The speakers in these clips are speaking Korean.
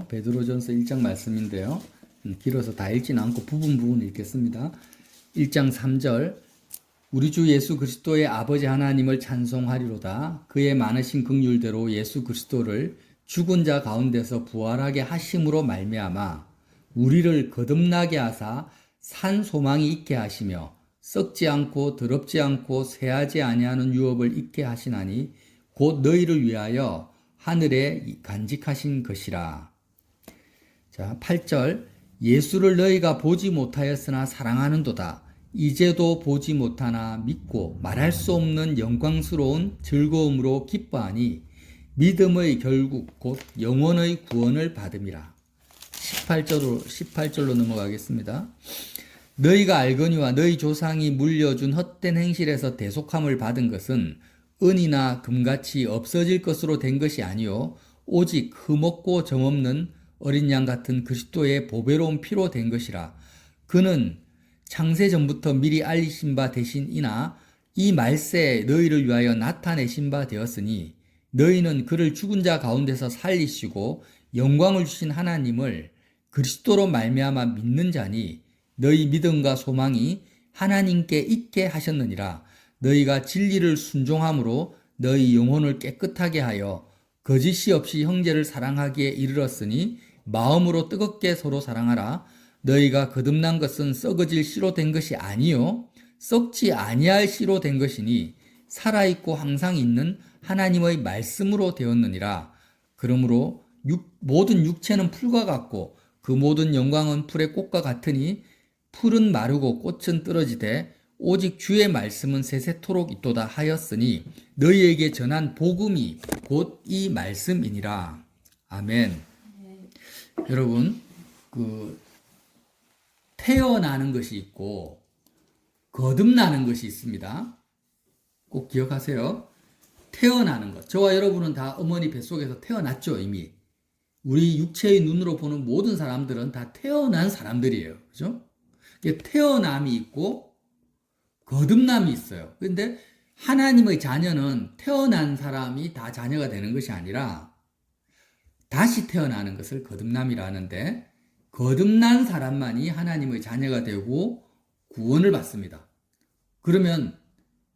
베드로전서 1장 말씀인데요. 길어서 다 읽지는 않고 부분 읽겠습니다. 1장 3절 우리 주 예수 그리스도의 아버지 하나님을 찬송하리로다. 그의 많으신 긍휼대로 예수 그리스도를 죽은 자 가운데서 부활하게 하심으로 말미암아 우리를 거듭나게 하사 산 소망이 있게 하시며 썩지 않고 더럽지 않고 쇠하지 아니하는 유업을 있게 하시나니 곧 너희를 위하여 하늘에 간직하신 것이라. 자, 8절 예수를 너희가 보지 못하였으나 사랑하는도다. 이제도 보지 못하나 믿고 말할 수 없는 영광스러운 즐거움으로 기뻐하니 믿음의 결국 곧 영원의 구원을 받음이라. 18절로 넘어가겠습니다. 너희가 알거니와 너희 조상이 물려준 헛된 행실에서 대속함을 받은 것은 은이나 금같이 없어질 것으로 된 것이 아니요 오직 흠없고 점없는 어린 양 같은 그리스도의 보배로운 피로 된 것이라. 그는 창세전부터 미리 알리신 바 되신이나 이 말세에 너희를 위하여 나타내신 바 되었으니 너희는 그를 죽은 자 가운데서 살리시고 영광을 주신 하나님을 그리스도로 말미암아 믿는 자니 너희 믿음과 소망이 하나님께 있게 하셨느니라. 너희가 진리를 순종함으로 너희 영혼을 깨끗하게 하여 거짓이 없이 형제를 사랑하기에 이르렀으니 마음으로 뜨겁게 서로 사랑하라. 너희가 거듭난 것은 썩어질 씨로 된 것이 아니요 썩지 아니할 씨로 된 것이니 살아있고 항상 있는 하나님의 말씀으로 되었느니라. 그러므로 모든 육체는 풀과 같고 그 모든 영광은 풀의 꽃과 같으니 풀은 마르고 꽃은 떨어지되 오직 주의 말씀은 세세토록 있도다 하였으니 너희에게 전한 복음이 곧 이 말씀이니라. 아멘. 여러분, 태어나는 것이 있고 거듭나는 것이 있습니다. 꼭 기억하세요. 태어나는 것. 저와 여러분은 다 어머니 뱃속에서 태어났죠, 이미. 우리 육체의 눈으로 보는 모든 사람들은 다 태어난 사람들이에요. 그죠? 태어남이 있고 거듭남이 있어요. 그런데 하나님의 자녀는 태어난 사람이 다 자녀가 되는 것이 아니라 다시 태어나는 것을 거듭남이라 하는데 거듭난 사람만이 하나님의 자녀가 되고 구원을 받습니다. 그러면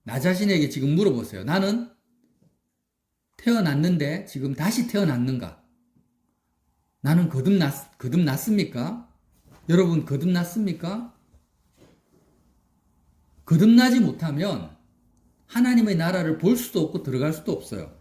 나 자신에게 지금 물어보세요. 나는 태어났는데 지금 다시 태어났는가? 나는 거듭났습니까? 여러분 거듭났습니까? 거듭나지 못하면 하나님의 나라를 볼 수도 없고 들어갈 수도 없어요.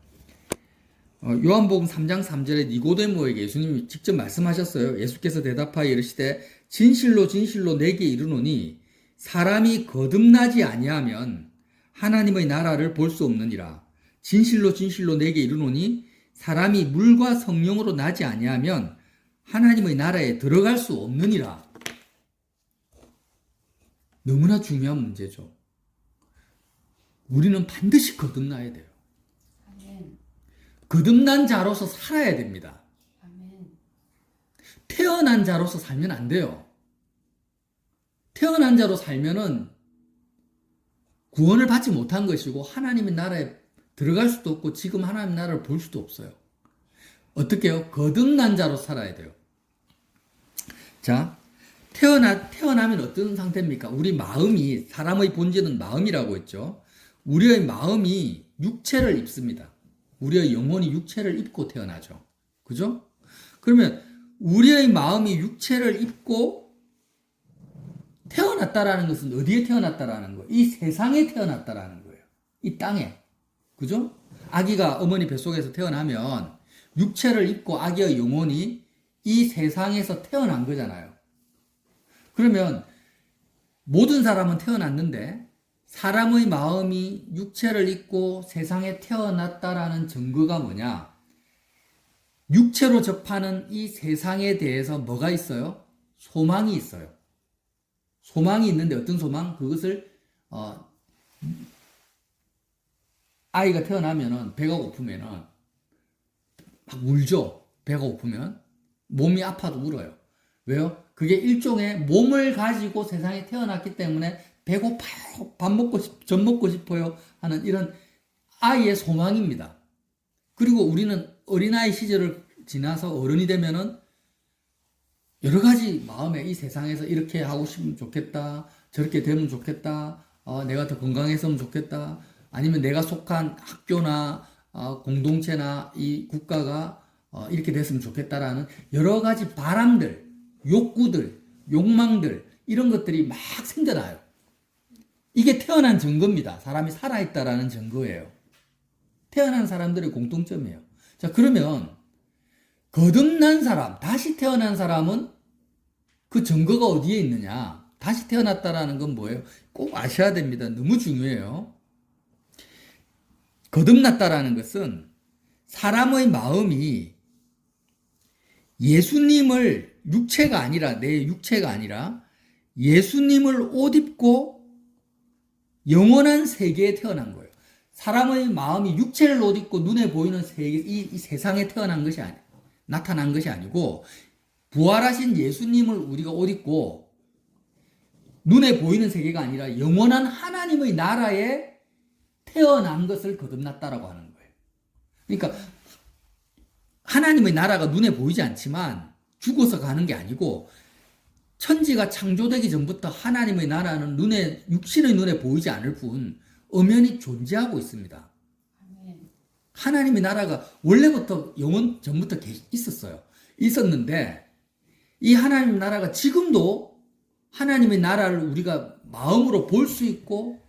요한복음 3장 3절에 니고데모에게 예수님이 직접 말씀하셨어요. 예수께서 대답하여 이르시되 진실로 진실로 내게 이르노니 사람이 거듭나지 아니하면 하나님의 나라를 볼 수 없느니라. 진실로 진실로 내게 이르노니 사람이 물과 성령으로 나지 아니하면 하나님의 나라에 들어갈 수 없느니라. 너무나 중요한 문제죠. 우리는 반드시 거듭나야 돼요. 아멘. 거듭난 자로서 살아야 됩니다. 아멘. 태어난 자로서 살면 안 돼요. 태어난 자로 살면은 구원을 받지 못한 것이고 하나님의 나라에 들어갈 수도 없고 지금 하나님의 나라를 볼 수도 없어요. 어떻게 해요? 거듭난 자로 살아야 돼요. 자, 태어나면 어떤 상태입니까? 우리 마음이, 사람의 본질은 마음이라고 했죠. 우리의 마음이 육체를 입습니다. 우리의 영혼이 육체를 입고 태어나죠. 그죠? 그러면 우리의 마음이 육체를 입고 태어났다라는 것은 어디에 태어났다라는 거예요? 이 세상에 태어났다라는 거예요. 이 땅에. 그죠? 아기가 어머니 뱃속에서 태어나면 육체를 입고 아기의 영혼이 이 세상에서 태어난 거잖아요. 그러면 모든 사람은 태어났는데 사람의 마음이 육체를 입고 세상에 태어났다라는 증거가 뭐냐? 육체로 접하는 이 세상에 대해서 뭐가 있어요? 소망이 있어요. 소망이 있는데 어떤 소망? 그것을 아이가 태어나면은 배가 고프면은 막 울죠. 배가 고프면 몸이 아파도 울어요. 왜요? 그게 일종의 몸을 가지고 세상에 태어났기 때문에 배고파요, 젖 먹고 싶어요 하는 이런 아이의 소망입니다. 그리고 우리는 어린아이 시절을 지나서 어른이 되면은 여러 가지 마음에 이 세상에서 이렇게 하고 싶으면 좋겠다. 저렇게 되면 좋겠다. 내가 더 건강했으면 좋겠다. 아니면 내가 속한 학교나 공동체나 이 국가가 이렇게 됐으면 좋겠다라는 여러 가지 바람들, 욕구들, 욕망들 이런 것들이 막 생겨나요. 이게 태어난 증거입니다. 사람이 살아있다라는 증거예요. 태어난 사람들의 공통점이에요. 자, 그러면 거듭난 사람, 다시 태어난 사람은 그 증거가 어디에 있느냐? 다시 태어났다라는 건 뭐예요? 꼭 아셔야 됩니다. 너무 중요해요. 거듭났다라는 것은 사람의 마음이 예수님을 육체가 아니라 내 육체가 아니라 예수님을 옷 입고 영원한 세계에 태어난 거예요. 사람의 마음이 육체를 옷 입고 눈에 보이는 세계, 이 세상에 태어난 것이 나타난 것이 아니고 부활하신 예수님을 우리가 옷 입고 눈에 보이는 세계가 아니라 영원한 하나님의 나라에 태어난 것을 거듭났다라고 하는 거예요. 그러니까 하나님의 나라가 눈에 보이지 않지만 죽어서 가는 게 아니고 천지가 창조되기 전부터 하나님의 나라는 육신의 눈에 보이지 않을 뿐 엄연히 존재하고 있습니다. 하나님의 나라가 원래부터 영원 전부터 있었어요. 있었는데 이 하나님의 나라가 지금도 하나님의 나라를 우리가 마음으로 볼 수 있고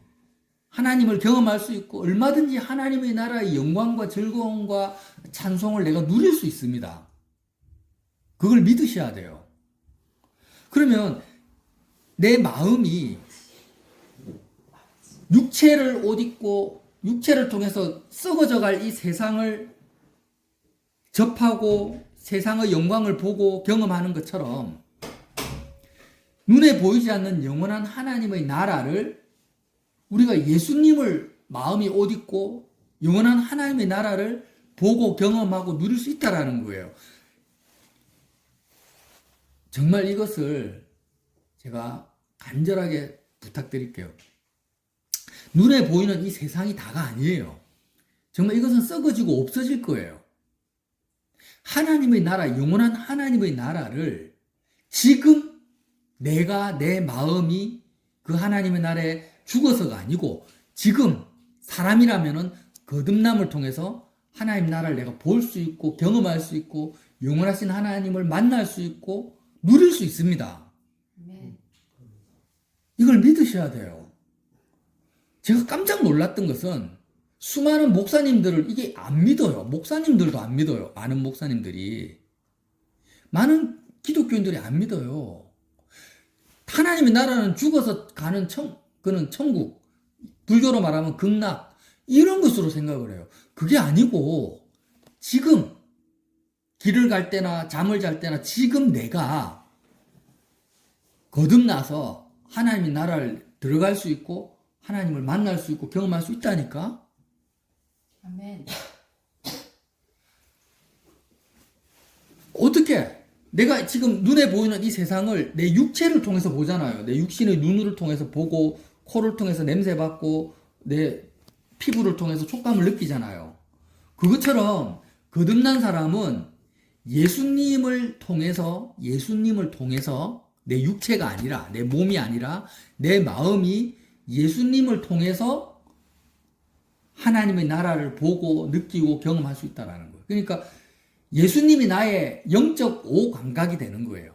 하나님을 경험할 수 있고 얼마든지 하나님의 나라의 영광과 즐거움과 찬송을 내가 누릴 수 있습니다. 그걸 믿으셔야 돼요. 그러면 내 마음이 육체를 옷 입고 육체를 통해서 썩어져 갈 이 세상을 접하고 세상의 영광을 보고 경험하는 것처럼 눈에 보이지 않는 영원한 하나님의 나라를 우리가 예수님을 마음이 옷 입고 영원한 하나님의 나라를 보고 경험하고 누릴 수 있다라는 거예요. 정말 이것을 제가 간절하게 부탁드릴게요. 눈에 보이는 이 세상이 다가 아니에요. 정말 이것은 썩어지고 없어질 거예요. 하나님의 나라, 영원한 하나님의 나라를 지금 내가 내 마음이 그 하나님의 나라에 죽어서가 아니고 지금 사람이라면은 거듭남을 통해서 하나님 나라를 내가 볼 수 있고 경험할 수 있고 영원하신 하나님을 만날 수 있고 누릴 수 있습니다. 이걸 믿으셔야 돼요. 제가 깜짝 놀랐던 것은 수많은 목사님들을 이게 안 믿어요. 목사님들도 안 믿어요. 아는 목사님들이. 많은 기독교인들이 안 믿어요. 하나님의 나라는 죽어서 가는 그는 천국, 불교로 말하면 극락, 이런 것으로 생각을 해요. 그게 아니고 지금 길을 갈 때나 잠을 잘 때나 지금 내가 거듭나서 하나님의 나라를 들어갈 수 있고 하나님을 만날 수 있고 경험할 수 있다니까. 아멘. 어떻게? 내가 지금 눈에 보이는 이 세상을 내 육체를 통해서 보잖아요. 내 육신의 눈을 통해서 보고 코를 통해서 냄새 맡고 내 피부를 통해서 촉감을 느끼잖아요. 그것처럼 거듭난 사람은 예수님을 통해서 내 육체가 아니라 내 몸이 아니라 내 마음이 예수님을 통해서 하나님의 나라를 보고 느끼고 경험할 수 있다는 거예요. 그러니까 예수님이 나의 영적 오감각이 되는 거예요.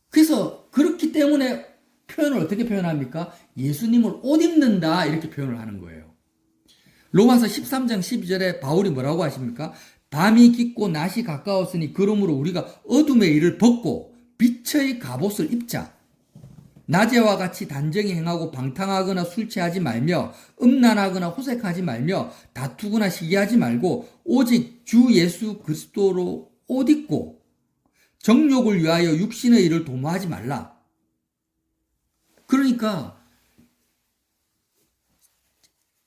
그래서 그렇기 때문에 표현을 어떻게 표현합니까? 예수님을 옷 입는다 이렇게 표현을 하는 거예요. 로마서 13장 12절에 바울이 뭐라고 하십니까? 밤이 깊고 낮이 가까웠으니 그러므로 우리가 어둠의 일을 벗고 빛의 갑옷을 입자. 낮에와 같이 단정히 행하고 방탕하거나 술 취하지 말며 음란하거나 호색하지 말며 다투거나 시기하지 말고 오직 주 예수 그리스도로 옷 입고 정욕을 위하여 육신의 일을 도모하지 말라. 그러니까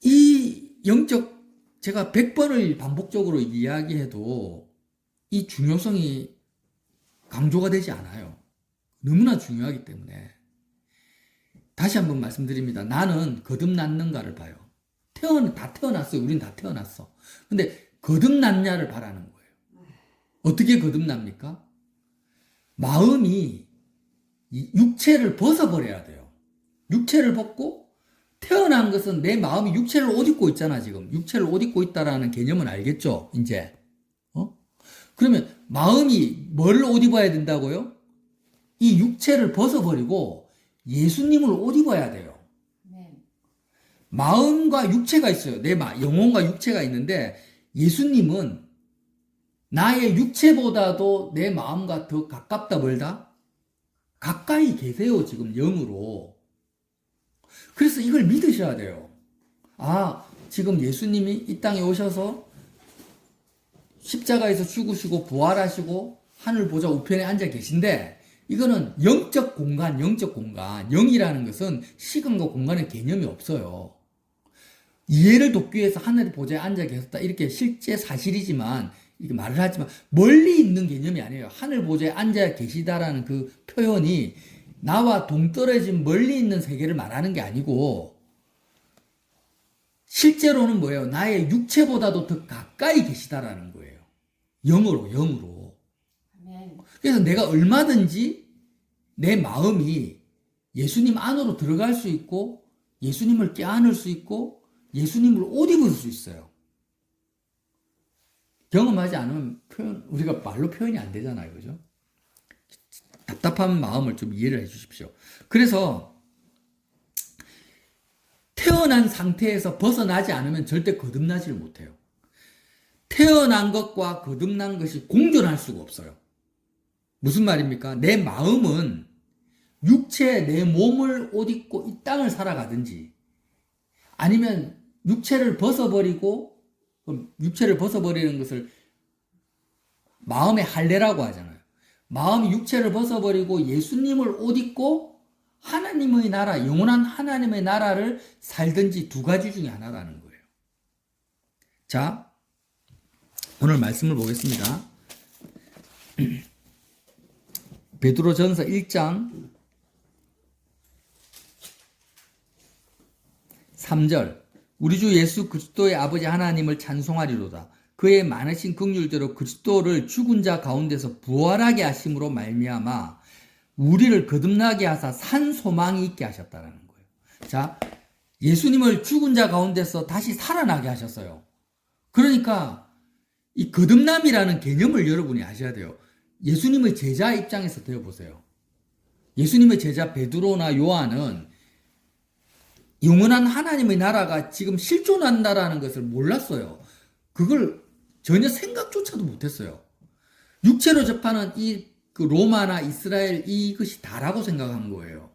이 영적 제가 100번을 반복적으로 이야기해도 이 중요성이 강조가 되지 않아요. 너무나 중요하기 때문에. 다시 한번 말씀드립니다. 나는 거듭났는가를 봐요. 다 태어났어요. 우린 다 태어났어. 근데 거듭났냐를 바라는 거예요. 어떻게 거듭납니까? 마음이 이 육체를 벗어버려야 돼요. 육체를 벗고 태어난 것은 내 마음이 육체를 옷 입고 있잖아, 지금. 육체를 옷 입고 있다라는 개념은 알겠죠, 이제. 그러면 마음이 뭘 옷 입어야 된다고요? 이 육체를 벗어버리고 예수님을 옷 입어야 돼요. 아멘. 마음과 육체가 있어요. 영혼과 육체가 있는데 예수님은 나의 육체보다도 내 마음과 더 가깝다 멀다? 가까이 계세요, 지금 영으로. 그래서 이걸 믿으셔야 돼요. 아, 지금 예수님이 이 땅에 오셔서 십자가에서 죽으시고 부활하시고 하늘 보좌 우편에 앉아 계신데 이거는 영적 공간. 영이라는 것은 시간과 공간의 개념이 없어요. 이해를 돕기 위해서 하늘 보좌에 앉아 계셨다. 이렇게 실제 사실이지만 이렇게 말을 하지만 멀리 있는 개념이 아니에요. 하늘 보좌에 앉아 계시다라는 그 표현이 나와 동떨어진 멀리 있는 세계를 말하는 게 아니고 실제로는 뭐예요? 나의 육체보다도 더 가까이 계시다라는 거예요. 영으로. 아멘. 그래서 내가 얼마든지 내 마음이 예수님 안으로 들어갈 수 있고 예수님을 껴안을 수 있고 예수님을 옷 입을 수 있어요. 경험하지 않으면 우리가 말로 표현이 안 되잖아요. 그죠? 답답한 마음을 좀 이해를 해 주십시오. 그래서 태어난 상태에서 벗어나지 않으면 절대 거듭나지를 못해요. 태어난 것과 거듭난 것이 공존할 수가 없어요. 무슨 말입니까? 내 마음은 육체, 내 몸을 옷 입고 이 땅을 살아가든지 아니면 육체를 벗어버리고 육체를 벗어버리는 것을 마음의 할례라고 하잖아요. 마음이 육체를 벗어버리고 예수님을 옷 입고 하나님의 나라, 영원한 하나님의 나라를 살든지 두 가지 중에 하나라는 거예요. 자, 오늘 말씀을 보겠습니다. 베드로전서 1장 3절 우리 주 예수 그리스도의 아버지 하나님을 찬송하리로다. 그의 많으신 긍휼대로 그리스도를 죽은 자 가운데서 부활하게 하심으로 말미암아 우리를 거듭나게 하사 산 소망이 있게 하셨다라는 거예요. 자, 예수님을 죽은 자 가운데서 다시 살아나게 하셨어요. 그러니까 이 거듭남이라는 개념을 여러분이 아셔야 돼요. 예수님의 제자 입장에서 되어보세요. 예수님의 제자 베드로나 요한은 영원한 하나님의 나라가 지금 실존한다라는 것을 몰랐어요. 그걸 전혀 생각조차도 못했어요. 육체로 접하는 그 로마나 이스라엘 이것이 다라고 생각한 거예요.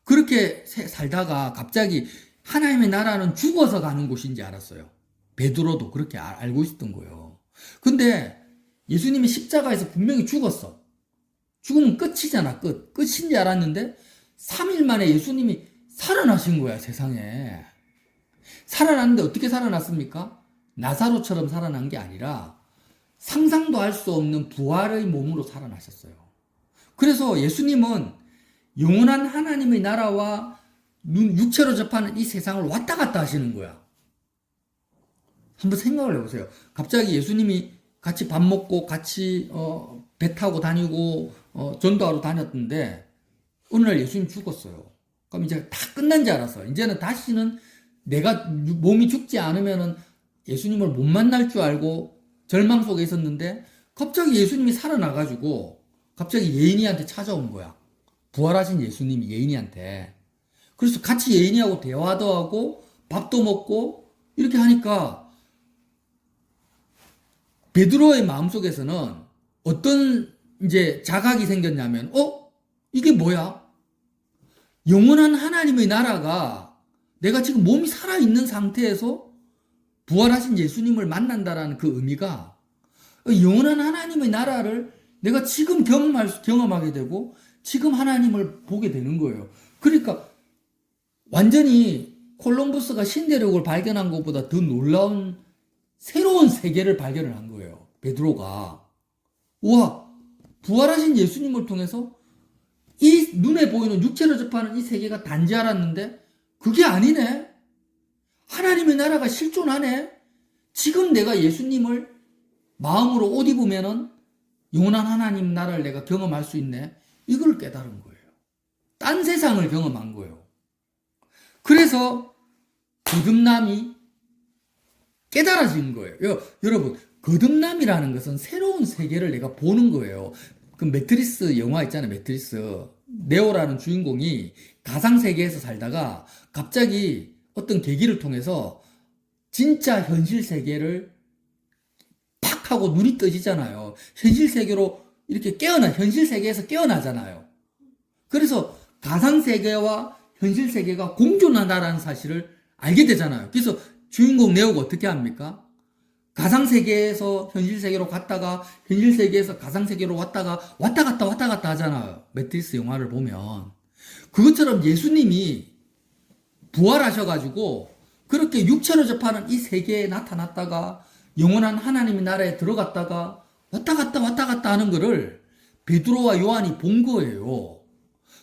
그렇게 살다가 갑자기 하나님의 나라는 죽어서 가는 곳인지 알았어요. 베드로도 그렇게 알고 있었던 거예요. 근데 예수님이 십자가에서 분명히 죽었어. 죽으면 끝이잖아, 끝인 줄 알았는데 3일 만에 예수님이 살아나신 거야, 세상에. 살아났는데 어떻게 살아났습니까? 나사로처럼 살아난 게 아니라 상상도 할 수 없는 부활의 몸으로 살아나셨어요. 그래서 예수님은 영원한 하나님의 나라와 육체로 접하는 이 세상을 왔다 갔다 하시는 거야. 한번 생각을 해보세요. 갑자기 예수님이 같이 밥 먹고 같이 배 타고 다니고 전도하러 다녔는데 어느 날 예수님 죽었어요. 그럼 이제 다 끝난 줄 알았어요. 이제는 다시는 내가 몸이 죽지 않으면은 예수님을 못 만날 줄 알고 절망 속에 있었는데 갑자기 예수님이 살아나가지고 갑자기 예인이한테 찾아온 거야. 부활하신 예수님이 예인이한테. 그래서 같이 예인이하고 대화도 하고 밥도 먹고 이렇게 하니까 베드로의 마음속에서는 어떤 이제 자각이 생겼냐면 이게 뭐야? 영원한 하나님의 나라가 내가 지금 몸이 살아있는 상태에서 부활하신 예수님을 만난다라는 그 의미가 영원한 하나님의 나라를 내가 지금 경험하게 되고 지금 하나님을 보게 되는 거예요. 그러니까 완전히 콜럼버스가 신대륙을 발견한 것보다 더 놀라운 새로운 세계를 발견을 한 거예요. 베드로가. 우와, 부활하신 예수님을 통해서 이 눈에 보이는 육체로 접하는 이 세계가 단지 알았는데 그게 아니네. 하나님의 나라가 실존하네. 지금 내가 예수님을 마음으로 옷 입으면은 영원한 하나님 나라를 내가 경험할 수 있네. 이걸 깨달은 거예요. 딴 세상을 경험한 거예요. 그래서 거듭남이 깨달아진 거예요. 여러분, 거듭남이라는 것은 새로운 세계를 내가 보는 거예요. 그 매트리스 영화 있잖아요. 매트리스. 네오라는 주인공이 가상세계에서 살다가 갑자기 어떤 계기를 통해서 진짜 현실 세계를 팍 하고 눈이 떠지잖아요. 현실 세계로 이렇게 현실 세계에서 깨어나잖아요. 그래서 가상세계와 현실 세계가 공존한다라는 사실을 알게 되잖아요. 그래서 주인공 네오가 어떻게 합니까? 가상세계에서 현실 세계로 갔다가 현실 세계에서 가상세계로 왔다 갔다 하잖아요. 매트리스 영화를 보면. 그것처럼 예수님이 부활하셔가지고 그렇게 육체로 접하는 이 세계에 나타났다가 영원한 하나님의 나라에 들어갔다가 왔다 갔다 하는 거를 베드로와 요한이 본 거예요.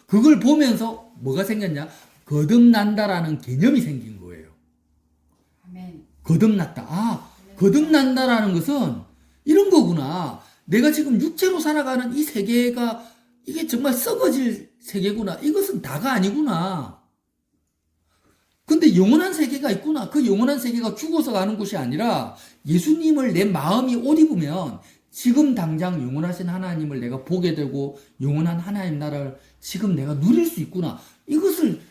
그걸 보면서 뭐가 생겼냐? 거듭난다라는 개념이 생긴 거예요. 아멘. 거듭났다. 거듭난다라는 것은 이런 거구나. 내가 지금 육체로 살아가는 이 세계가 이게 정말 썩어질 세계구나. 이것은 다가 아니구나. 근데 영원한 세계가 있구나. 그 영원한 세계가 죽어서 가는 곳이 아니라 예수님을 내 마음이 옷 입으면 지금 당장 영원하신 하나님을 내가 보게 되고 영원한 하나님 나라를 지금 내가 누릴 수 있구나. 이것을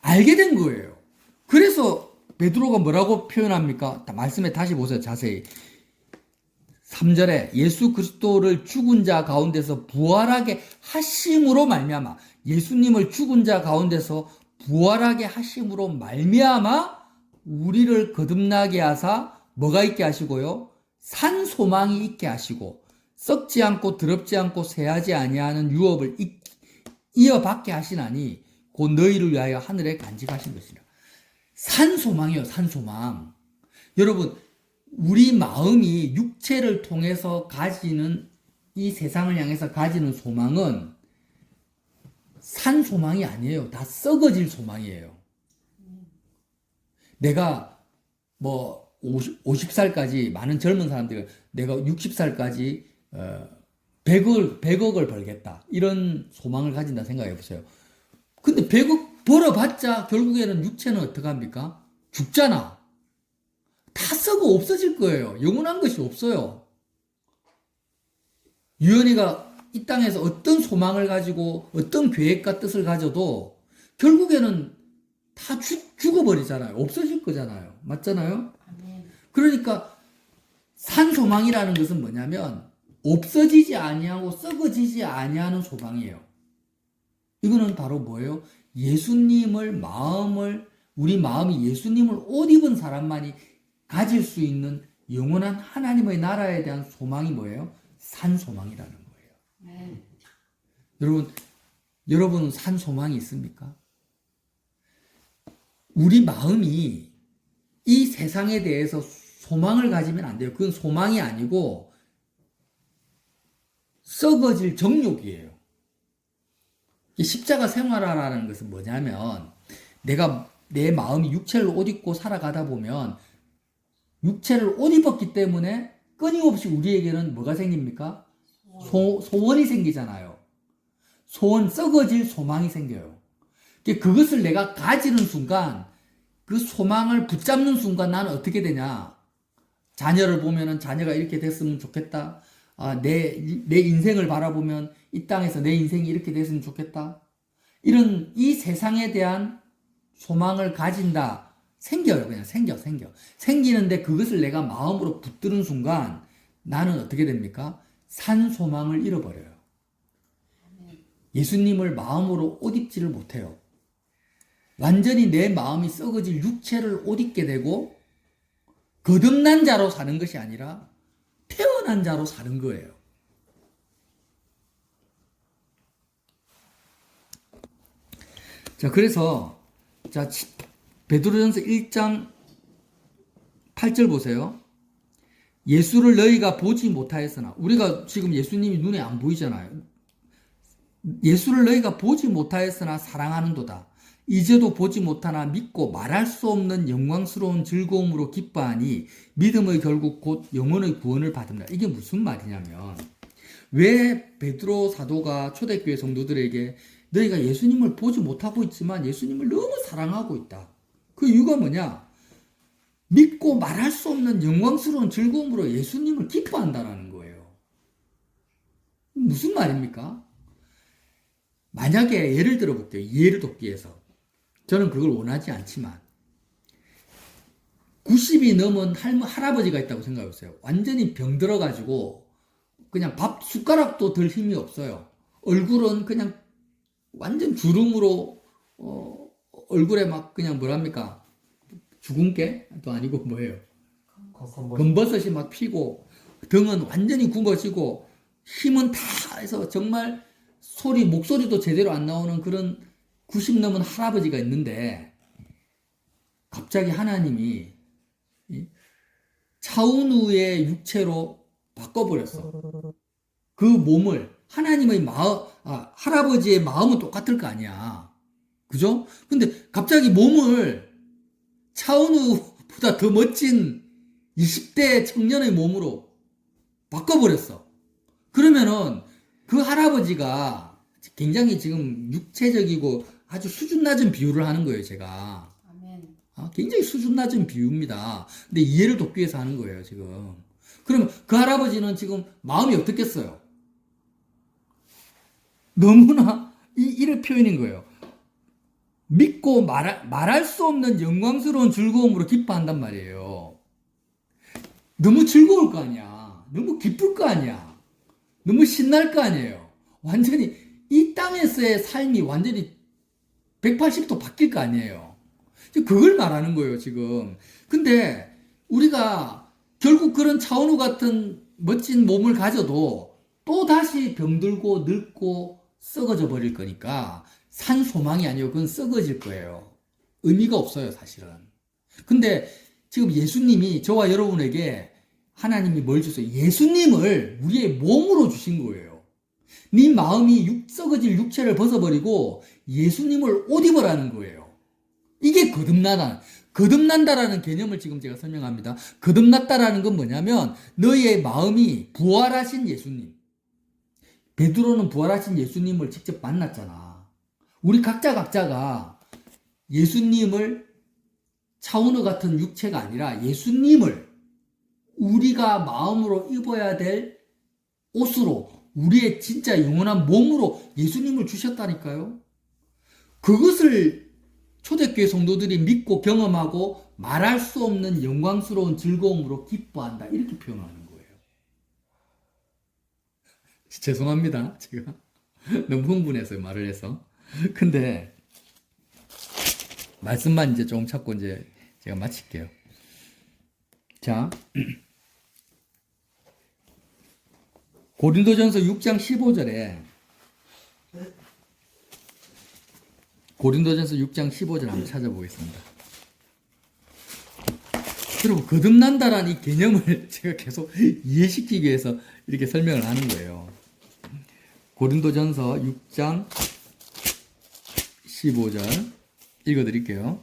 알게 된 거예요. 그래서 베드로가 뭐라고 표현합니까? 말씀에 다시 보세요. 자세히. 3절에 예수 그리스도를 죽은 자 가운데서 부활하게 하심으로 말미암아 예수님을 죽은 자 가운데서 부활하게 하심으로 말미암아 우리를 거듭나게 하사 뭐가 있게 하시고요? 산 소망이 있게 하시고 썩지 않고 더럽지 않고 쇠하지 아니하는 유업을 이어받게 하시나니 곧 너희를 위하여 하늘에 간직하신 것이라. 산 소망이요, 산 소망. 여러분, 우리 마음이 육체를 통해서 가지는 이 세상을 향해서 가지는 소망은 산 소망이 아니에요. 다 썩어질 소망이에요. 내가 50살까지 많은 젊은 사람들 내가 60살까지 100억을 벌겠다. 이런 소망을 가진다 생각해 보세요. 근데 100억 벌어봤자 결국에는 육체는 어떻게 합니까? 죽잖아. 다 썩어 없어질 거예요. 영원한 것이 없어요. 유연이가 이 땅에서 어떤 소망을 가지고 어떤 계획과 뜻을 가져도 결국에는 다 죽어버리잖아요. 없어질 거잖아요. 맞잖아요? 아멘. 그러니까 산소망이라는 것은 뭐냐면 없어지지 아니하고 썩어지지 아니하는 소망이에요. 이거는 바로 뭐예요? 우리 마음이 예수님을 옷 입은 사람만이 가질 수 있는 영원한 하나님의 나라에 대한 소망이 뭐예요? 산소망이라는 거예요. 아멘. 여러분은 산소망이 있습니까? 우리 마음이 이 세상에 대해서 소망을 가지면 안 돼요. 그건 소망이 아니고 썩어질 정욕이에요. 십자가 생활화라는 것은 뭐냐면 내가 내 마음이 육체를 옷 입고 살아가다 보면 육체를 옷 입었기 때문에 끊임없이 우리에게는 뭐가 생깁니까? 소원이 생기잖아요. 소원, 썩어질 소망이 생겨요. 그것을 내가 가지는 순간 그 소망을 붙잡는 순간 나는 어떻게 되냐? 자녀를 보면은 자녀가 이렇게 됐으면 좋겠다. 내 인생을 바라보면 이 땅에서 내 인생이 이렇게 됐으면 좋겠다. 이런 이 세상에 대한 소망을 가진다. 생겨요. 그냥 생겨. 생기는데 그것을 내가 마음으로 붙드는 순간 나는 어떻게 됩니까? 산 소망을 잃어버려요. 예수님을 마음으로 옷 입지를 못해요. 완전히 내 마음이 썩어질 육체를 옷 입게 되고 거듭난 자로 사는 것이 아니라 태어난 자로 사는 거예요. 자, 그래서 베드로전서 1장 8절 보세요. 예수를 너희가 보지 못하였으나 우리가 지금 예수님이 눈에 안 보이잖아요. 예수를 너희가 보지 못하였으나 사랑하는도다. 이제도 보지 못하나 믿고 말할 수 없는 영광스러운 즐거움으로 기뻐하니 믿음의 결국 곧 영혼의 구원을 받는다. 이게 무슨 말이냐면 왜 베드로 사도가 초대교회 성도들에게 너희가 예수님을 보지 못하고 있지만 예수님을 너무 사랑하고 있다. 그 이유가 뭐냐? 믿고 말할 수 없는 영광스러운 즐거움으로 예수님을 기뻐한다라는 거예요. 무슨 말입니까? 만약에 예를 들어 볼게요. 이해를 돕기 위해서. 저는 그걸 원하지 않지만 90이 넘은 할아버지가 있다고 생각해보세요. 완전히 병들어가지고 그냥 밥 숟가락도 들 힘이 없어요. 얼굴은 그냥 완전 주름으로 얼굴에 막 그냥 뭐랍니까? 주근깨도 아니고 뭐예요? 검버섯이 막 피고 등은 완전히 굽어지고 힘은 다 해서 정말 목소리도 제대로 안 나오는 그런 90 넘은 할아버지가 있는데 갑자기 하나님이 차은우의 육체로 바꿔버렸어. 그 몸을 하나님의 할아버지의 마음은 똑같을 거 아니야. 그죠? 근데 갑자기 몸을 차은우보다 더 멋진 20대 청년의 몸으로 바꿔버렸어. 그러면은 그 할아버지가 굉장히 지금 육체적이고 아주 수준 낮은 비유를 하는 거예요, 제가. 아멘. 굉장히 수준 낮은 비유입니다. 근데 이해를 돕기 위해서 하는 거예요, 지금. 그러면 그 할아버지는 지금 마음이 어떻겠어요? 너무나 이런 표현인 거예요. 믿고 말할 수 없는 영광스러운 즐거움으로 기뻐한단 말이에요. 너무 즐거울 거 아니야. 너무 기쁠 거 아니야. 너무 신날 거 아니에요. 완전히 이 땅에서의 삶이 완전히 180도 바뀔 거 아니에요. 그걸 말하는 거예요, 지금. 근데 우리가 결국 그런 차은우 같은 멋진 몸을 가져도 또 다시 병들고 늙고 썩어져 버릴 거니까 산 소망이 아니고 그건 썩어질 거예요. 의미가 없어요, 사실은. 근데 지금 예수님이 저와 여러분에게 하나님이 뭘 줬어요? 예수님을 우리의 몸으로 주신 거예요. 네 마음이 썩어질 육체를 벗어버리고 예수님을 옷 입으라는 거예요. 이게 거듭난다라는 개념을 지금 제가 설명합니다. 거듭났다라는 건 뭐냐면 너의 마음이 부활하신 예수님. 베드로는 부활하신 예수님을 직접 만났잖아. 우리 각자가 예수님을 차은우 같은 육체가 아니라 예수님을 우리가 마음으로 입어야 될 옷으로 우리의 진짜 영원한 몸으로 예수님을 주셨다니까요. 그것을 초대교회 성도들이 믿고 경험하고 말할 수 없는 영광스러운 즐거움으로 기뻐한다. 이렇게 표현하는 거예요. 죄송합니다. 제가 너무 흥분해서 말을 해서. 근데 말씀만 이제 조금 찾고 이제 제가 마칠게요. 자, 고린도전서 6장 15절에 고린도전서 6장 15절 한번 찾아보겠습니다. 여러분, 거듭난다라는 이 개념을 제가 계속 이해시키기 위해서 이렇게 설명을 하는 거예요. 고린도전서 6장 15절 읽어드릴게요.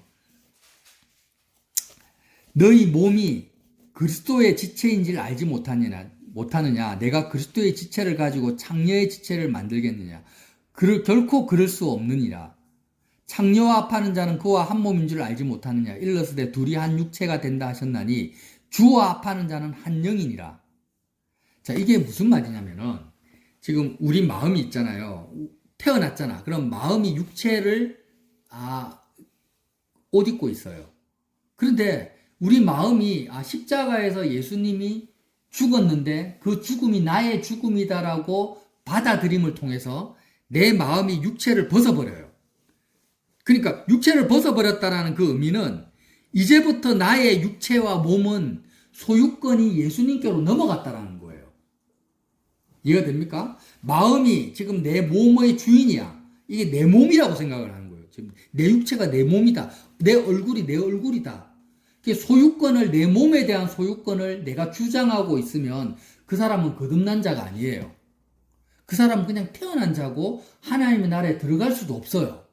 너희 몸이 그리스도의 지체인지를 알지 못하느냐? 내가 그리스도의 지체를 가지고 창녀의 지체를 만들겠느냐? 결코 그럴 수 없느니라. 창녀와 합하는 자는 그와 한 몸인 줄 알지 못하느냐? 일러스되 둘이 한 육체가 된다 하셨나니 주와 합하는 자는 한 영이니라. 자, 이게 무슨 말이냐면은 지금 우리 마음이 있잖아요. 태어났잖아. 그럼 마음이 육체를 옷 입고 있어요. 그런데 우리 마음이 십자가에서 예수님이 죽었는데 그 죽음이 나의 죽음이다라고 받아들임을 통해서 내 마음이 육체를 벗어버려요. 그러니까 육체를 벗어버렸다라는 그 의미는 이제부터 나의 육체와 몸은 소유권이 예수님께로 넘어갔다라는 거예요. 이해가 됩니까? 마음이 지금 내 몸의 주인이야. 이게 내 몸이라고 생각을 하는 거예요. 지금 내 육체가 내 몸이다. 내 얼굴이 내 얼굴이다. 소유권을, 내 몸에 대한 소유권을 내가 주장하고 있으면 그 사람은 거듭난 자가 아니에요. 그 사람은 그냥 태어난 자고 하나님의 나라에 들어갈 수도 없어요.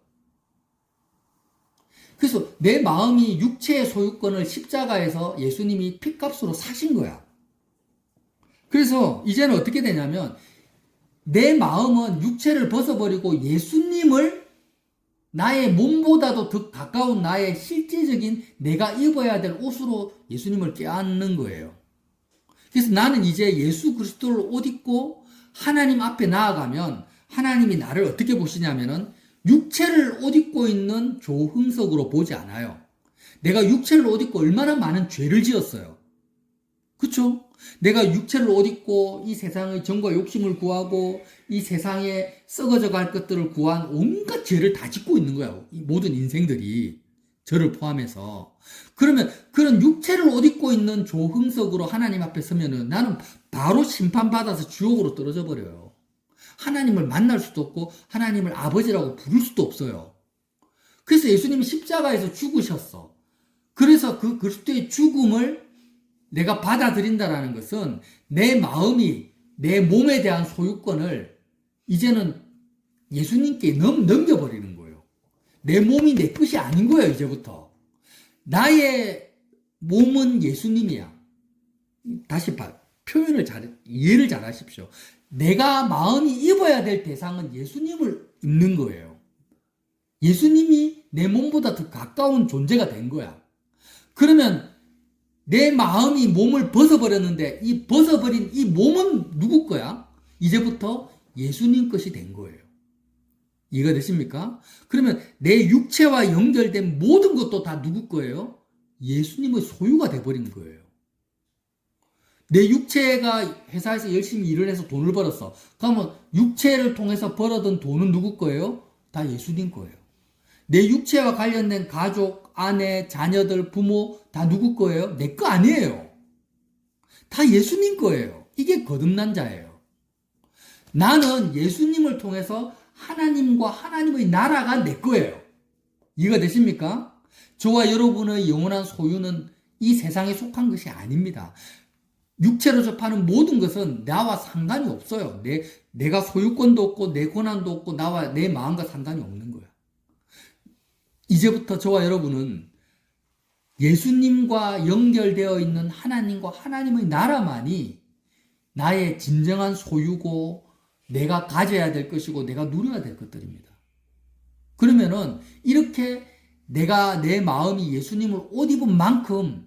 그래서 내 마음이 육체의 소유권을 십자가에서 예수님이 핏값으로 사신 거야. 그래서 이제는 어떻게 되냐면 내 마음은 육체를 벗어버리고 예수님을 나의 몸보다도 더 가까운 나의 실제적인 내가 입어야 될 옷으로 예수님을 껴안는 거예요. 그래서 나는 이제 예수 그리스도를 옷 입고 하나님 앞에 나아가면 하나님이 나를 어떻게 보시냐면은 육체를 옷 입고 있는 조흥석으로 보지 않아요. 내가 육체를 옷 입고 얼마나 많은 죄를 지었어요. 그쵸? 내가 육체를 옷 입고 이 세상의 정과 욕심을 구하고 이 세상에 썩어져 갈 것들을 구한 온갖 죄를 다 짓고 있는 거야. 이 모든 인생들이. 저를 포함해서. 그러면 그런 육체를 옷 입고 있는 조흥석으로 하나님 앞에 서면은 나는 바로 심판받아서 지옥으로 떨어져 버려요. 하나님을 만날 수도 없고 하나님을 아버지라고 부를 수도 없어요. 그래서 예수님이 십자가에서 죽으셨어. 그래서 그 그리스도의 죽음을 내가 받아들인다라는 것은 내 마음이 내 몸에 대한 소유권을 이제는 예수님께 넘겨버리는 거예요. 내 몸이 내 것이 아닌 거예요, 이제부터. 나의 몸은 예수님이야. 다시 표현을 이해를 잘 하십시오. 내가 마음이 입어야 될 대상은 예수님을 입는 거예요. 예수님이 내 몸보다 더 가까운 존재가 된 거야. 그러면 내 마음이 몸을 벗어버렸는데 이 벗어버린 이 몸은 누구 거야? 이제부터 예수님 것이 된 거예요. 이해가 되십니까? 그러면 내 육체와 연결된 모든 것도 다 누구 거예요? 예수님의 소유가 돼버린 거예요. 내 육체가 회사에서 열심히 일을 해서 돈을 벌었어. 그러면 육체를 통해서 벌어든 돈은 누구 거예요? 다 예수님 거예요. 내 육체와 관련된 가족, 아내, 자녀들, 부모 다 누구 거예요? 내 거 아니에요. 다 예수님 거예요. 이게 거듭난 자예요. 나는 예수님을 통해서 하나님과 하나님의 나라가 내 거예요. 이해가 되십니까? 저와 여러분의 영원한 소유는 이 세상에 속한 것이 아닙니다. 육체로 접하는 모든 것은 나와 상관이 없어요. 내가 소유권도 없고 내 고난도 없고 나와 내 마음과 상관이 없는 거야. 이제부터 저와 여러분은 예수님과 연결되어 있는 하나님과 하나님의 나라만이 나의 진정한 소유고 내가 가져야 될 것이고 내가 누려야 될 것들입니다. 그러면은 이렇게 내가 내 마음이 예수님을 옷 입은 만큼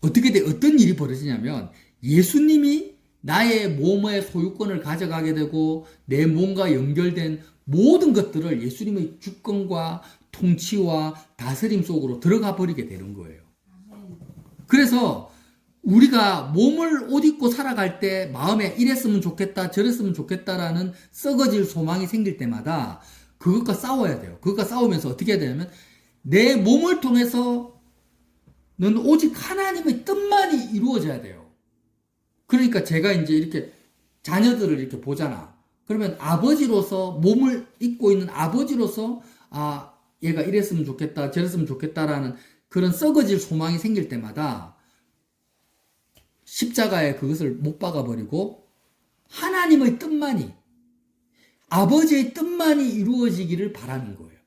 어떤 일이 벌어지냐면 예수님이 나의 몸의 소유권을 가져가게 되고 내 몸과 연결된 모든 것들을 예수님의 주권과 통치와 다스림 속으로 들어가 버리게 되는 거예요. 그래서 우리가 몸을 옷 입고 살아갈 때 마음에 이랬으면 좋겠다 저랬으면 좋겠다라는 썩어질 소망이 생길 때마다 그것과 싸워야 돼요. 그것과 싸우면서 어떻게 해야 되냐면 내 몸을 통해서 는 오직 하나님의 뜻만이 이루어져야 돼요. 그러니까 제가 이제 이렇게 자녀들을 이렇게 보잖아. 그러면 아버지로서 몸을 입고 있는 아버지로서 얘가 이랬으면 좋겠다 저랬으면 좋겠다라는 그런 썩어질 소망이 생길 때마다 십자가에 그것을 못 박아버리고 하나님의 뜻만이 아버지의 뜻만이 이루어지기를 바라는 거예요.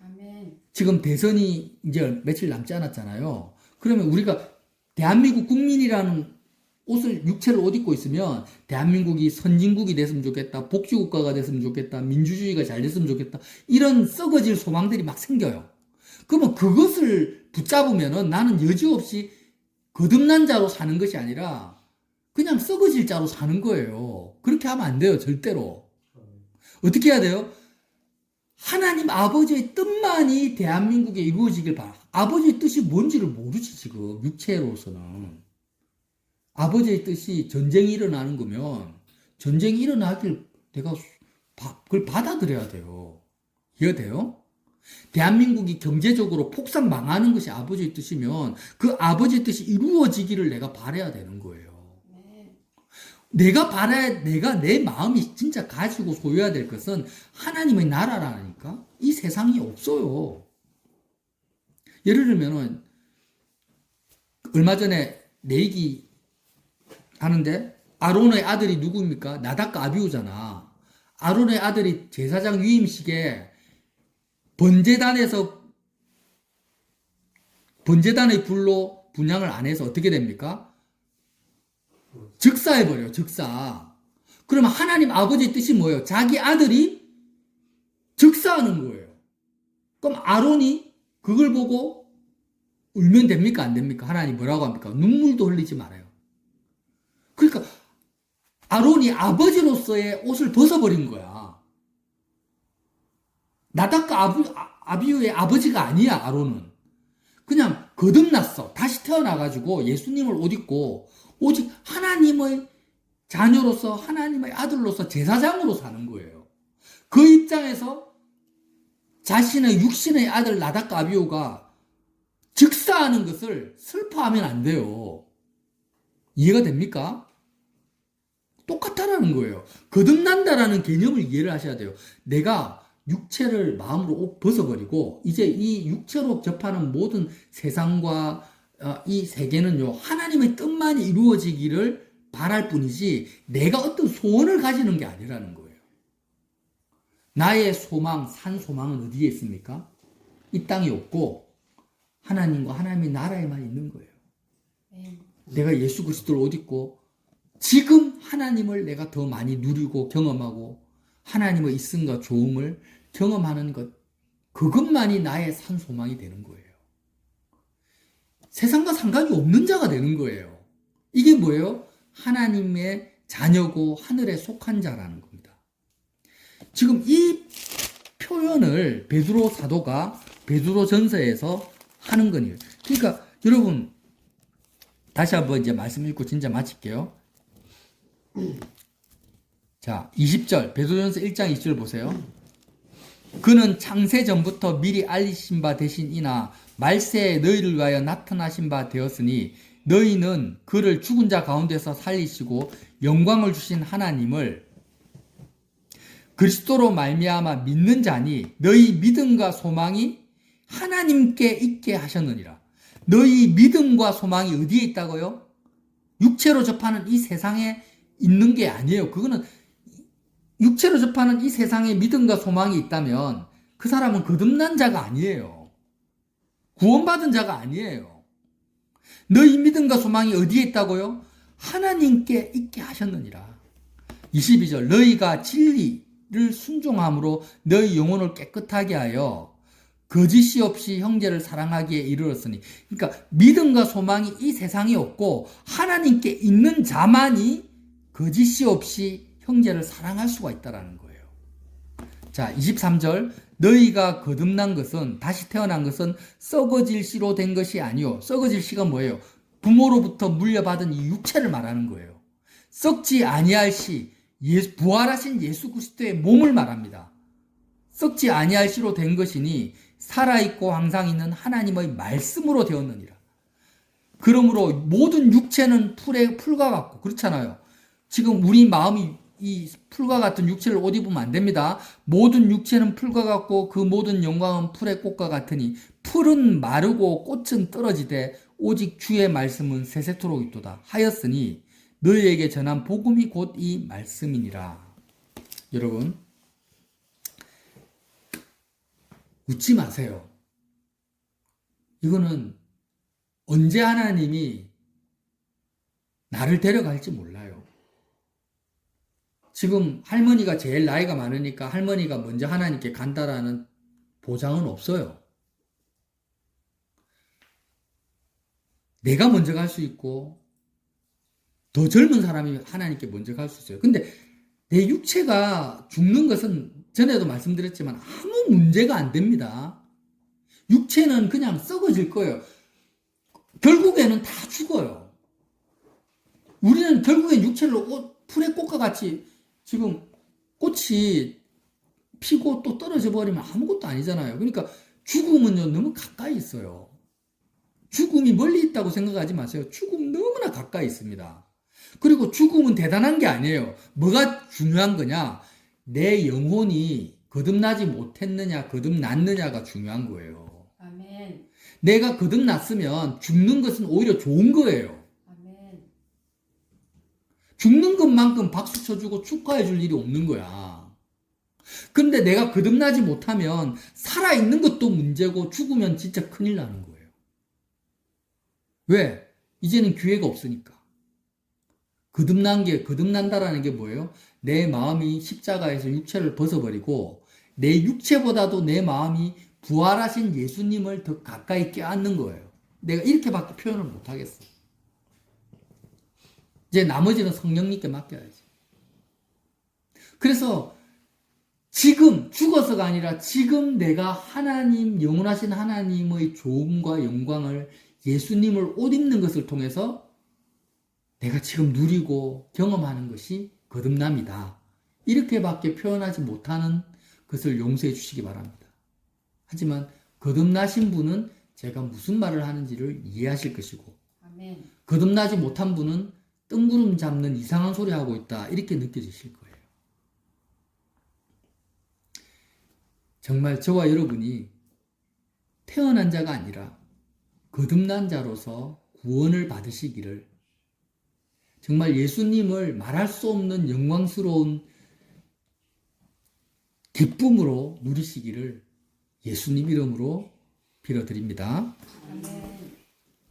아멘. 지금 대선이 이제 며칠 남지 않았잖아요. 그러면 우리가 대한민국 국민이라는 육체를 옷 입고 있으면 대한민국이 선진국이 됐으면 좋겠다, 복지국가가 됐으면 좋겠다, 민주주의가 잘 됐으면 좋겠다, 이런 썩어질 소망들이 막 생겨요. 그러면 그것을 붙잡으면은 나는 여지없이 거듭난 자로 사는 것이 아니라 그냥 썩어질 자로 사는 거예요. 그렇게 하면 안 돼요, 절대로. 어떻게 해야 돼요? 하나님 아버지의 뜻만이 대한민국에 이루어지길 바라. 아버지의 뜻이 뭔지를 모르지, 지금, 육체로서는. 아버지의 뜻이 전쟁이 일어나는 거면, 전쟁이 일어나길 내가 그걸 받아들여야 돼요. 이해가 돼요? 대한민국이 경제적으로 폭삭 망하는 것이 아버지의 뜻이면, 그 아버지의 뜻이 이루어지기를 내가 바라야 되는 거예요. 내가 내 마음이 진짜 가지고 소유해야 될 것은 하나님의 나라라니까? 이 세상이 없어요. 예를 들면은, 얼마 전에 내 얘기 하는데, 아론의 아들이 누구입니까? 나답과 아비후잖아. 아론의 아들이 제사장 위임식에 번제단에서 번제단의 불로 분향을 안 해서 어떻게 됩니까? 즉사해버려요. 즉사. 그러면 하나님 아버지의 뜻이 뭐예요? 자기 아들이 즉사하는 거예요. 그럼 아론이 그걸 보고 울면 됩니까? 안 됩니까? 하나님 뭐라고 합니까? 눈물도 흘리지 말아요. 그러니까 아론이 아버지로서의 옷을 벗어버린 거야. 나답과 아비후의 아버지가 아니야, 아론은. 그냥 거듭났어. 다시 태어나가지고 예수님을 옷 입고 오직 하나님의 자녀로서 하나님의 아들로서 제사장으로 사는 거예요. 그 입장에서 자신의 육신의 아들 나답과 아비후가 즉사하는 것을 슬퍼하면 안 돼요. 이해가 됩니까? 똑같다라는 거예요. 거듭난다라는 개념을 이해를 하셔야 돼요. 내가 육체를 마음으로 벗어버리고 이제 이 육체로 접하는 모든 세상과 이 세계는요, 하나님의 뜻만이 이루어지기를 바랄 뿐이지 내가 어떤 소원을 가지는 게 아니라는 거예요. 나의 소망, 산 소망은 어디에 있습니까? 이 땅에 없고 하나님과 하나님의 나라에만 있는 거예요. 내가 예수 그리스도를 옷 입고 지금 하나님을 내가 더 많이 누리고 경험하고 하나님의 있음과 좋음을 경험하는 것, 그것만이 나의 산 소망이 되는 거예요. 세상과 상관이 없는 자가 되는 거예요. 이게 뭐예요? 하나님의 자녀고 하늘에 속한 자라는 겁니다. 지금 이 표현을 베드로 사도가 베드로 전서에서 하는 거예요. 그러니까 여러분 다시 한번 이제 말씀 읽고 진짜 마칠게요. 자, 20절 베드로전서 1장 20절 보세요. 그는 창세 전부터 미리 알리신 바 되신이나 말세에 너희를 위하여 나타나신 바 되었으니 너희는 그를 죽은 자 가운데서 살리시고 영광을 주신 하나님을 그리스도로 말미암아 믿는 자니 너희 믿음과 소망이 하나님께 있게 하셨느니라. 너희 믿음과 소망이 어디에 있다고요? 육체로 접하는 이 세상에 있는 게 아니에요. 그거는 육체로 접하는 이 세상에 믿음과 소망이 있다면 그 사람은 거듭난 자가 아니에요. 구원받은 자가 아니에요. 너희 믿음과 소망이 어디에 있다고요? 하나님께 있게 하셨느니라. 22절 너희가 진리를 순종함으로 너희 영혼을 깨끗하게 하여 거짓이 없이 형제를 사랑하기에 이르렀으니, 그러니까 믿음과 소망이 이 세상에 없고 하나님께 있는 자만이 거짓이 없이 형제를 사랑할 수가 있다라는 거예요. 자, 23절 너희가 거듭난 것은, 다시 태어난 것은 썩어질 씨로 된 것이 아니요. 썩어질 씨가 뭐예요? 부모로부터 물려받은 이 육체를 말하는 거예요. 썩지 아니할 씨, 부활하신 예수 그리스도의 몸을 말합니다. 썩지 아니할 씨로 된 것이니 살아있고 항상 있는 하나님의 말씀으로 되었느니라. 그러므로 모든 육체는 풀과 같고, 그렇잖아요. 지금 우리 마음이 이 풀과 같은 육체를 옷 입으면 안 됩니다. 모든 육체는 풀과 같고 그 모든 영광은 풀의 꽃과 같으니 풀은 마르고 꽃은 떨어지되 오직 주의 말씀은 세세토록 있도다 하였으니 너희에게 전한 복음이 곧 이 말씀이니라. 여러분, 웃지 마세요. 이거는 언제 하나님이 나를 데려갈지 몰라요. 지금 할머니가 제일 나이가 많으니까 할머니가 먼저 하나님께 간다라는 보장은 없어요. 내가 먼저 갈 수 있고 더 젊은 사람이 하나님께 먼저 갈 수 있어요. 근데 내 육체가 죽는 것은 전에도 말씀드렸지만 아무 문제가 안 됩니다. 육체는 그냥 썩어질 거예요. 결국에는 다 죽어요. 우리는 결국엔 육체를 풀의 꽃과 같이, 지금 꽃이 피고 또 떨어져 버리면 아무것도 아니잖아요. 그러니까 죽음은요, 너무 가까이 있어요. 죽음이 멀리 있다고 생각하지 마세요. 죽음 너무나 가까이 있습니다. 그리고 죽음은 대단한 게 아니에요. 뭐가 중요한 거냐? 내 영혼이 거듭나지 못했느냐, 거듭났느냐가 중요한 거예요. 아멘. 내가 거듭났으면 죽는 것은 오히려 좋은 거예요. 아멘. 죽는 것만큼 박수 쳐주고 축하해 줄 일이 없는 거야. 근데 내가 거듭나지 못하면 살아있는 것도 문제고 죽으면 진짜 큰일 나는 거예요. 왜? 이제는 기회가 없으니까. 거듭난다라는 게 뭐예요? 내 마음이 십자가에서 육체를 벗어버리고 내 육체보다도 내 마음이 부활하신 예수님을 더 가까이 껴안는 거예요. 내가 이렇게밖에 표현을 못하겠어. 이제 나머지는 성령님께 맡겨야지. 그래서 지금 죽어서가 아니라 지금 내가 하나님, 영원하신 하나님의 좋음과 영광을 예수님을 옷 입는 것을 통해서 내가 지금 누리고 경험하는 것이 거듭남이다. 이렇게밖에 표현하지 못하는 것을 용서해 주시기 바랍니다. 하지만 거듭나신 분은 제가 무슨 말을 하는지를 이해하실 것이고 아멘. 거듭나지 못한 분은 뜬구름 잡는 이상한 소리 하고 있다. 이렇게 느껴지실 거예요. 정말 저와 여러분이 태어난 자가 아니라 거듭난 자로서 구원을 받으시기를 정말 예수님을 말할 수 없는 영광스러운 기쁨으로 누리시기를 예수님 이름으로 빌어드립니다. 아멘.